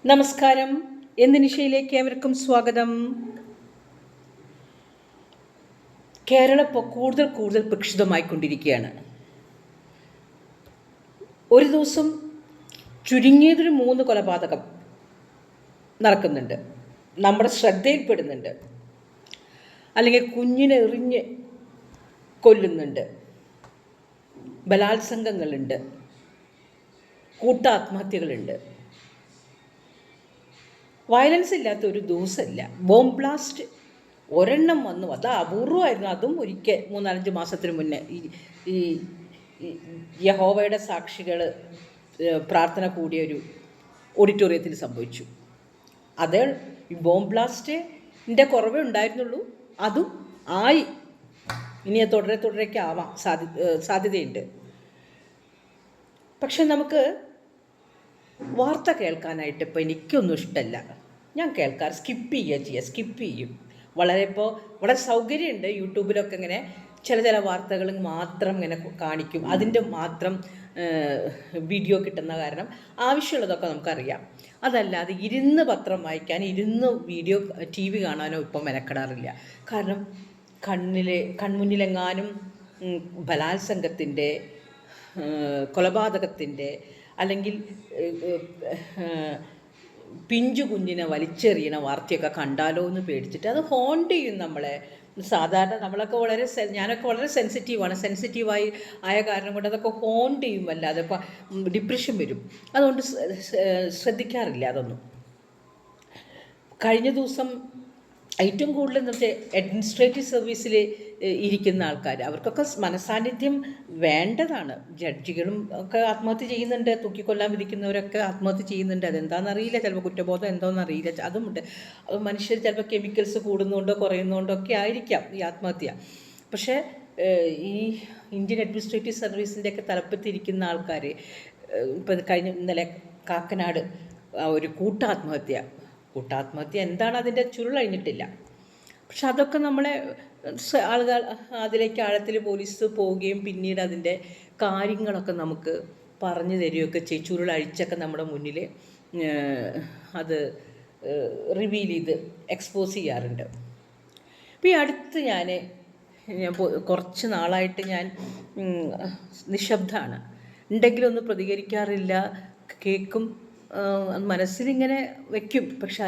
നമസ്കാരം. നിശയിലേക്ക് ഏവർക്കും സ്വാഗതം. കേരളം ഇപ്പോൾ കൂടുതൽ പ്രക്ഷുബ്ധമായിക്കൊണ്ടിരിക്കുകയാണ്. ഒരു ദിവസം ചുരുങ്ങിയതൊരു 3 കൊലപാതകം നടക്കുന്നുണ്ട്, നമ്മുടെ ശ്രദ്ധയിൽപ്പെടുന്നുണ്ട്. അല്ലെങ്കിൽ കുഞ്ഞിനെ എറിഞ്ഞ് കൊല്ലുന്നുണ്ട്, ബലാത്സംഗങ്ങളുണ്ട്, കൂട്ടാത്മഹത്യകളുണ്ട്. വയലൻസ് ഇല്ലാത്ത ഒരു ദിവസമില്ല. ബോംബ് ബ്ലാസ്റ്റ് ഒരെണ്ണം വന്നു, അത് അപൂർവമായിരുന്നു. അതും ഒരിക്കൽ 3-4 മാസത്തിന് മുന്നേ ഈ യഹോവയുടെ സാക്ഷികൾ പ്രാർത്ഥന കൂടിയൊരു ഓഡിറ്റോറിയത്തിൽ സംഭവിച്ചു. അത് ഈ ബോംബ് ബ്ലാസ്റ്റിൻ്റെ കുറവേ ഉണ്ടായിരുന്നുള്ളൂ. അതും ആയി, ഇനി തുടരേക്ക് ആവാം സാധ്യതയുണ്ട്. പക്ഷെ നമുക്ക് വാർത്ത കേൾക്കാനായിട്ട് ഇപ്പോൾ എനിക്കൊന്നും ഇഷ്ടമല്ല. ഞാൻ സ്കിപ്പ് ചെയ്യും. വളരെ സൗകര്യമുണ്ട്. യൂട്യൂബിലൊക്കെ ഇങ്ങനെ ചില വാർത്തകൾ മാത്രം ഇങ്ങനെ കാണിക്കും. അതിൻ്റെ മാത്രം വീഡിയോ കിട്ടുന്ന കാരണം ആവശ്യമുള്ളതൊക്കെ നമുക്കറിയാം. അതല്ലാതെ ഇരുന്ന് പത്രം വായിക്കാൻ, ഇരുന്ന് TV കാണാനോ ഇപ്പം മെനക്കെടാറില്ല. കാരണം കൺമുന്നിലെങ്ങാനും ബലാത്സംഗത്തിൻ്റെ, കൊലപാതകത്തിൻ്റെ, അല്ലെങ്കിൽ പിഞ്ചു കുഞ്ഞിനെ വലിച്ചെറിയണ വാർത്തയൊക്കെ കണ്ടാലോ എന്ന് പേടിച്ചിട്ട് അത് ഹോണ്ട് ചെയ്യും നമ്മളെ. സാധാരണ ഞാനൊക്കെ വളരെ സെൻസിറ്റീവായി ആയ കാരണം കൊണ്ട് അതൊക്കെ ഹോണ്ട് ചെയ്യും. അല്ലാതെ ഡിപ്രഷൻ വരും. അതുകൊണ്ട് ശ്രദ്ധിക്കാറില്ല അതൊന്നും. കഴിഞ്ഞ ദിവസം ഏറ്റവും കൂടുതൽ എന്ന് വെച്ചാൽ അഡ്മിനിസ്ട്രേറ്റീവ് സർവീസിൽ ഇരിക്കുന്ന ആൾക്കാർ, അവർക്കൊക്കെ മനസാന്നിധ്യം വേണ്ടതാണ്. ജഡ്ജികളും ഒക്കെ ആത്മഹത്യ ചെയ്യുന്നുണ്ട്, തൂക്കിക്കൊല്ലാൻ വിധിക്കുന്നവരൊക്കെ ആത്മഹത്യ ചെയ്യുന്നുണ്ട്. അതെന്താണെന്നറിയില്ല, ചിലപ്പോൾ കുറ്റബോധം എന്തോന്നറിയില്ല, അതുമുണ്ട്. മനുഷ്യർ ചിലപ്പോൾ കെമിക്കൽസ് കൂടുന്നതുകൊണ്ടോ കുറയുന്നതുകൊണ്ടോ ഒക്കെ ആയിരിക്കാം ഈ ആത്മഹത്യ. പക്ഷേ ഈ ഇന്ത്യൻ അഡ്മിനിസ്ട്രേറ്റീവ് സർവീസിൻ്റെയൊക്കെ തലപ്പത്തിരിക്കുന്ന ആൾക്കാർ, ഇപ്പം ഇന്നലെ കാക്കനാട് ഒരു കൂട്ടാത്മഹത്യ എന്താണ് അതിൻ്റെ ചുരുളഴിഞ്ഞിട്ടില്ല. പക്ഷെ അതൊക്കെ നമ്മളെ ആളുകൾ അതിലേക്ക് ആഴത്തിൽ പോലീസ് പോവുകയും പിന്നീട് അതിൻ്റെ കാര്യങ്ങളൊക്കെ നമുക്ക് പറഞ്ഞു തരികയൊക്കെ ചെയ്യും. ചുരുളഴിച്ചൊക്കെ നമ്മുടെ മുന്നിൽ അത് റിവീൽ ചെയ്ത് എക്സ്പോസ് ചെയ്യാറുണ്ട്. ഇപ്പോൾ ഈ അടുത്ത് ഞാൻ കുറച്ച് നാളായിട്ട് ഞാൻ നിശബ്ദമാണ്. ഉണ്ടെങ്കിലൊന്നും പ്രതികരിക്കാറില്ല. കേൾക്കും, മനസ്സിലിങ്ങനെ വയ്ക്കും. പക്ഷെ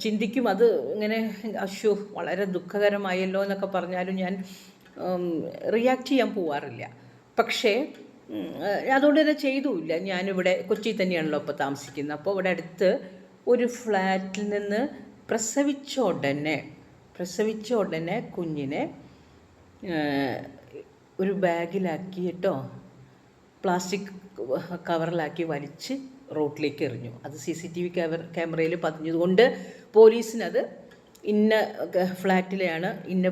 ചിന്തിക്കും, അത് ഇങ്ങനെ അശ്ശോ വളരെ ദുഃഖകരമായല്ലോ എന്നൊക്കെ പറഞ്ഞാലും ഞാൻ റിയാക്ട് ചെയ്യാൻ പോവാറില്ല. പക്ഷേ അതുകൊണ്ട് തന്നെ ചെയ്തുമില്ല. ഞാനിവിടെ കൊച്ചി തന്നെയാണല്ലോ ഇപ്പോൾ താമസിക്കുന്നത്. അപ്പോൾ ഇവിടെ അടുത്ത് ഒരു ഫ്ലാറ്റിൽ നിന്ന് പ്രസവിച്ച ഉടനെ കുഞ്ഞിനെ ഒരു ബാഗിലാക്കിയിട്ടോ പ്ലാസ്റ്റിക് കവറിലാക്കി വലിച്ച് റോട്ടിലേക്ക് എറിഞ്ഞു. അത് CCTV ക്യാമറയിൽ പതിഞ്ഞതുകൊണ്ട് പോലീസിനത് ഇന്ന ഫ്ലാറ്റിലെയാണ്, ഇന്ന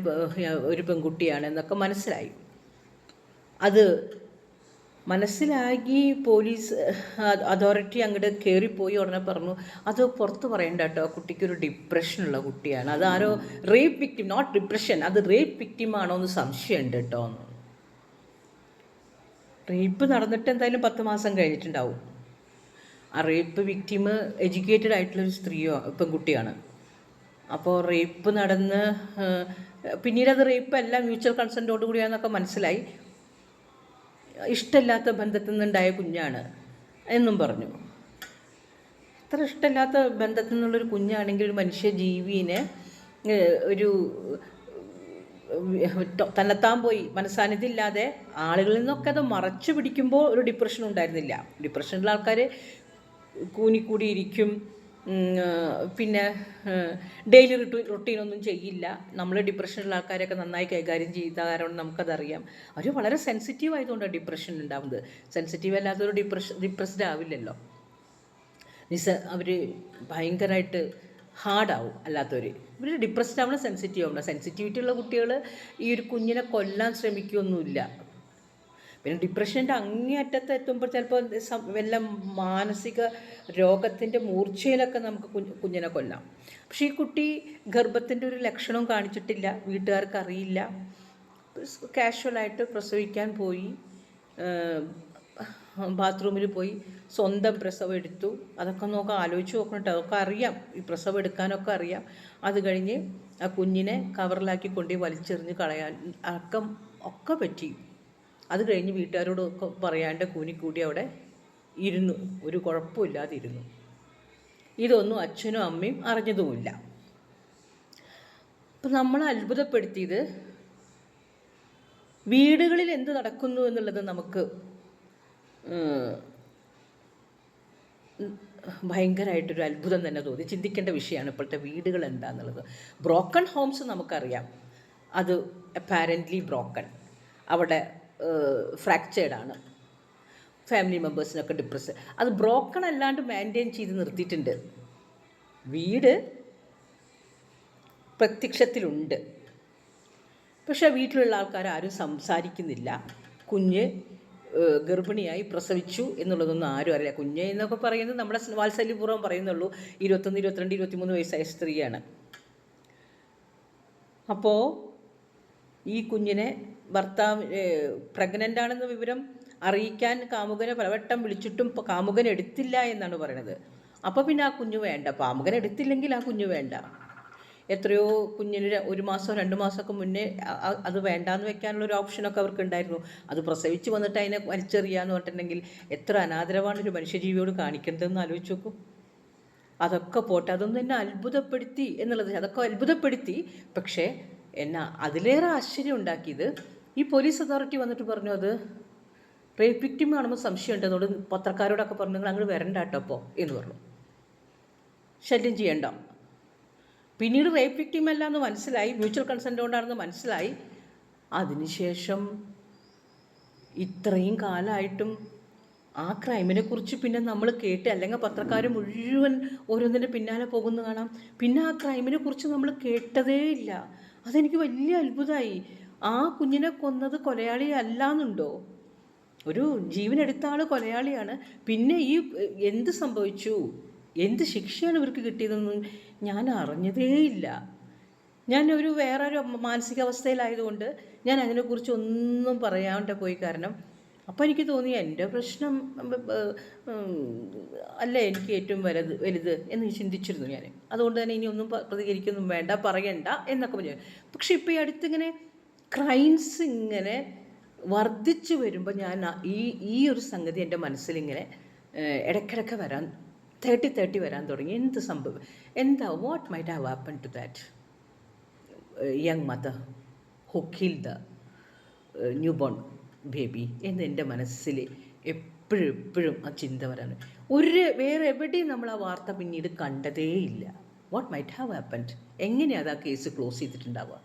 ഒരു പെൺകുട്ടിയാണ് എന്നൊക്കെ മനസ്സിലായി. അത് മനസ്സിലാക്കി പോലീസ് അതോറിറ്റി അങ്ങോട്ട് കയറിപ്പോയി. ഉടനെ പറഞ്ഞു, അത് പുറത്ത് പറയണ്ട കേട്ടോ, കുട്ടിക്കൊരു ഡിപ്രഷനുള്ള കുട്ടിയാണ്, അതാരോ റേപ്പ് വിക്റ്റിം, നോട്ട് ഡിപ്രഷൻ, അത് റേപ്പ് വിക്റ്റിമാണോ എന്ന് സംശയമുണ്ട് കേട്ടോ എന്ന്. റേപ്പ് നടന്നിട്ട് എന്തായാലും 10 മാസം കഴിഞ്ഞിട്ടുണ്ടാവും. ആ റേപ്പ് വിക്റ്റിം എഡ്യൂക്കേറ്റഡ് ആയിട്ടുള്ളൊരു സ്ത്രീയോ പെൺകുട്ടിയാണ്. അപ്പോൾ റേപ്പ് നടന്ന് പിന്നീട് അത് റേപ്പ് അല്ല, മ്യൂച്വൽ കൺസെൻറ്റോടു കൂടിയാണെന്നൊക്കെ മനസ്സിലായി. ഇഷ്ടമില്ലാത്ത ബന്ധത്തിൽ നിന്നുണ്ടായ കുഞ്ഞാണ് എന്നും പറഞ്ഞു. ഇത്ര ഇഷ്ടമില്ലാത്ത ബന്ധത്തിൽ നിന്നുള്ളൊരു കുഞ്ഞാണെങ്കിൽ ഒരു മനുഷ്യജീവിനെ ഒരു തന്നെത്താൻ പോയി മനസാന്നിധ്യം ഇല്ലാതെ ആളുകളിൽ നിന്നൊക്കെ അത് മറച്ചു പിടിക്കുമ്പോൾ ഒരു ഡിപ്രഷൻ ഉണ്ടായിരുന്നില്ല. ഡിപ്രഷനുള്ള ആൾക്കാർ കൂനിക്കൂടിയിരിക്കും, പിന്നെ ഡെയിലി റൊട്ടീനൊന്നും ചെയ്യില്ല. നമ്മൾ ഡിപ്രഷനുള്ള ആൾക്കാരൊക്കെ നന്നായി കൈകാര്യം ചെയ്ത കാരണം നമുക്കതറിയാം. അവർ വളരെ സെൻസിറ്റീവ് ആയതുകൊണ്ടാണ് ഡിപ്രഷൻ ഉണ്ടാകുന്നത്. സെൻസിറ്റീവ് അല്ലാത്തൊരു ഡിപ്രസ്ഡ് ആവില്ലല്ലോ. അവർ ഭയങ്കരമായിട്ട് ഹാർഡാവും. അല്ലാത്തവർ ഇവർ ഡിപ്രസ്ഡ് ആവണം, സെൻസിറ്റീവ് ആവണം. സെൻസിറ്റിവിറ്റി ഉള്ള കുട്ടികൾ ഈ ഒരു കുഞ്ഞിനെ കൊല്ലാൻ ശ്രമിക്കുകയൊന്നുമില്ല. പിന്നെ ഡിപ്രഷൻ്റെ അങ്ങേയറ്റത്ത് എത്തുമ്പോൾ ചിലപ്പോൾ വല്ല മാനസിക രോഗത്തിൻ്റെ മൂർച്ചയിലൊക്കെ നമുക്ക് കുഞ്ഞിനെ കൊല്ലാം. പക്ഷേ ഈ കുട്ടി ഗർഭത്തിൻ്റെ ഒരു ലക്ഷണവും കാണിച്ചിട്ടില്ല, വീട്ടുകാർക്ക് അറിയില്ല. കാഷ്വലായിട്ട് പ്രസവിക്കാൻ പോയി. ബാത്റൂമിൽ പോയി സ്വന്തം പ്രസവം എടുത്തു. അതൊക്കെ ആലോചിച്ച് നോക്കണം കേട്ടോ. അതൊക്കെ അറിയാം, ഈ പ്രസവം എടുക്കാനൊക്കെ അറിയാം. അത് കഴിഞ്ഞ് ആ കുഞ്ഞിനെ കവറിലാക്കി കൊണ്ടുപോയി വലിച്ചെറിഞ്ഞ് കളയാൻ ഒക്കെ പറ്റി. അത് കഴിഞ്ഞ് വീട്ടുകാരോടൊക്കെ പറയാണ്ട് കൂനിക്കൂടി അവിടെ ഇരുന്നു, ഒരു കുഴപ്പമില്ലാതിരുന്നു. ഇതൊന്നും അച്ഛനും അമ്മയും അറിഞ്ഞതുമില്ല. അപ്പം നമ്മളെ അത്ഭുതപ്പെടുത്തിയത് വീടുകളിൽ എന്ത് നടക്കുന്നു എന്നുള്ളത് നമുക്ക് ഭയങ്കരമായിട്ടൊരു അത്ഭുതം തന്നെ തോന്നി. ചിന്തിക്കേണ്ട വിഷയമാണ് ഇപ്പോഴത്തെ വീടുകൾ എന്താണെന്നുള്ളത്. ബ്രോക്കൺ ഹോംസ് നമുക്കറിയാം, അത് അപ്പാരൻ്റ്ലി ബ്രോക്കൺ, അവിടെ ഫ്രാക്ചേർഡാണ്, ഫാമിലി മെമ്പേഴ്സിനൊക്കെ ഡിപ്രസ്. അത് ബ്രോക്കൺ അല്ലാണ്ട് മെയിൻറ്റെയിൻ ചെയ്ത് നിർത്തിയിട്ടുണ്ട്. വീട് പ്രത്യക്ഷത്തിലുണ്ട്, പക്ഷേ വീട്ടിലുള്ള ആൾക്കാർ ആരും സംസാരിക്കുന്നില്ല. കുഞ്ഞ് ഗർഭിണിയായി പ്രസവിച്ചു എന്നുള്ളതൊന്നും ആരും അറിയില്ല. കുഞ്ഞ് എന്നൊക്കെ പറയുന്നത് നമ്മുടെ വാത്സല്യപൂർവ്വം പറയുന്നുള്ളൂ. 21, 22, 23 വയസ്സായ സ്ത്രീയാണ്. അപ്പോൾ ഈ കുഞ്ഞിനെ ഭർത്താവ് പ്രഗ്നൻ്റ് ആണെന്ന വിവരം അറിയിക്കാൻ കാമുകനെ പലവട്ടം വിളിച്ചിട്ടും കാമുകൻ എടുത്തില്ല എന്നാണ് പറയണത്. അപ്പോൾ പിന്നെ ആ കുഞ്ഞ് വേണ്ട, കാമുകൻ എടുത്തില്ലെങ്കിൽ ആ കുഞ്ഞ് വേണ്ട. എത്രയോ കുഞ്ഞിന് 1 മാസം 2 മാസമൊക്കെ മുന്നേ അത് വേണ്ടാന്ന് വെക്കാനുള്ള ഒരു ഓപ്ഷനൊക്കെ അവർക്ക് ഉണ്ടായിരുന്നു. അത് പ്രസവിച്ച് വന്നിട്ട് അതിനെ വലിച്ചെറിയാന്ന് പറഞ്ഞിട്ടുണ്ടെങ്കിൽ എത്ര അനാദരവാണ് ഒരു മനുഷ്യജീവിയോട് കാണിക്കേണ്ടതെന്ന് ആലോചിച്ച് നോക്കൂ. അതൊക്കെ പോട്ടെ, അതൊന്നും എന്നെ അത്ഭുതപ്പെടുത്തി എന്നുള്ളത്, അതൊക്കെ അത്ഭുതപ്പെടുത്തി. പക്ഷേ എന്നെ അതിലേറെ ആശ്ചര്യം ഉണ്ടാക്കിയത് ഈ പോലീസ് അതോറിറ്റി വന്നിട്ട് പറഞ്ഞു അത് റേപ്പ് വിക്ടിം കാണുമ്പോൾ സംശയമുണ്ട്, അതുകൊണ്ട് പത്രക്കാരോടൊക്കെ പറഞ്ഞു നിങ്ങൾ അങ്ങോട്ട് വരണ്ട കേട്ടോ അപ്പോൾ എന്ന് പറഞ്ഞു, ശല്യം ചെയ്യണ്ട. പിന്നീട് റേപ്പ് വിക്ടിം അല്ല എന്ന് മനസ്സിലായി, മ്യൂച്വൽ കൺസെൻ്റ് കൊണ്ടാണെന്ന് മനസ്സിലായി. അതിനുശേഷം ഇത്രയും കാലമായിട്ടും ആ ക്രൈമിനെ കുറിച്ച് പിന്നെ നമ്മൾ കേട്ട്, അല്ലെങ്കിൽ പത്രക്കാർ മുഴുവൻ ഓരോന്നിൻ്റെ പിന്നാലെ പോകുന്ന കാണാം. പിന്നെ ആ ക്രൈമിനെ കുറിച്ച് നമ്മൾ കേട്ടതേ ഇല്ല. അതെനിക്ക് വലിയ അത്ഭുതമായി. ആ കുഞ്ഞിനെ കൊന്നത് കൊലയാളി അല്ലാന്നുണ്ടോ? ഒരു ജീവനെടുത്ത ആൾ കൊലയാളിയാണ്. പിന്നെ ഈ എന്ത് സംഭവിച്ചു, എന്ത് ശിക്ഷയാണ് ഇവർക്ക് കിട്ടിയതെന്ന് ഞാൻ അറിഞ്ഞതേയില്ല. ഞാൻ വേറൊരു മാനസികാവസ്ഥയിലായതുകൊണ്ട് ഞാൻ അതിനെക്കുറിച്ച് ഒന്നും പറയാണ്ട് പോയി. കാരണം അപ്പോൾ എനിക്ക് തോന്നി എൻ്റെ പ്രശ്നം അല്ല എനിക്ക് ഏറ്റവും വലുത് എന്ന് ചിന്തിച്ചിരുന്നു ഞാൻ. അതുകൊണ്ട് തന്നെ ഇനി ഒന്നും പ്രതികരിക്കൊന്നും വേണ്ട, പറയണ്ട എന്നൊക്കെ പറഞ്ഞു. പക്ഷെ ഇപ്പോൾ ഈ അടുത്തിങ്ങനെ ക്രൈംസ് ഇങ്ങനെ വർദ്ധിച്ചു വരുമ്പോൾ ഞാൻ ഈ ഒരു സംഗതി എൻ്റെ മനസ്സിലിങ്ങനെ ഇടയ്ക്കിടയ്ക്ക് വരാൻ 30 വരാൻ തുടങ്ങി. എന്ത് സംഭവം, what might have happen to that young mother who kill the new born baby എന്ന് എൻ്റെ മനസ്സിൽ എപ്പോഴും ആ ചിന്ത വരാണ്. വേറെ എവിടെയും നമ്മൾ ആ വാർത്ത പിന്നീട് കണ്ടതേയില്ല. വാട്ട് മൈറ്റ് ഹാവ് ഹാപ്പൻഡ്, എങ്ങനെയാണ് ആ കേസ് ക്ലോസ് ചെയ്തിട്ടുണ്ടാവുക?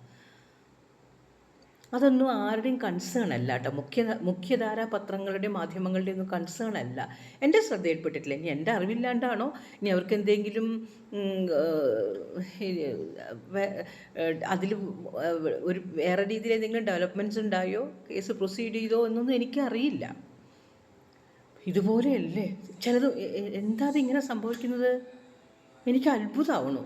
അതൊന്നും ആരുടെയും കൺസേൺ അല്ല കേട്ടോ. മുഖ്യധാരാ പത്രങ്ങളുടെ മാധ്യമങ്ങളുടെ ഒന്നും കൺസേൺ അല്ല. എൻ്റെ ശ്രദ്ധയിൽപ്പെട്ടിട്ടില്ല. ഇനി എൻ്റെ അറിവില്ലാണ്ടാണോ, ഇനി അവർക്ക് എന്തെങ്കിലും അതിൽ വേറെ രീതിയിൽ എന്തെങ്കിലും ഡെവലപ്മെൻറ്റ്സ് ഉണ്ടായോ, കേസ് പ്രൊസീഡ് ചെയ്തോ എന്നൊന്നും എനിക്കറിയില്ല. ഇതുപോലെയല്ലേ ചിലത്, എന്താ അതിങ്ങനെ സംഭവിക്കുന്നത്? എനിക്ക് അത്ഭുതമാവണു.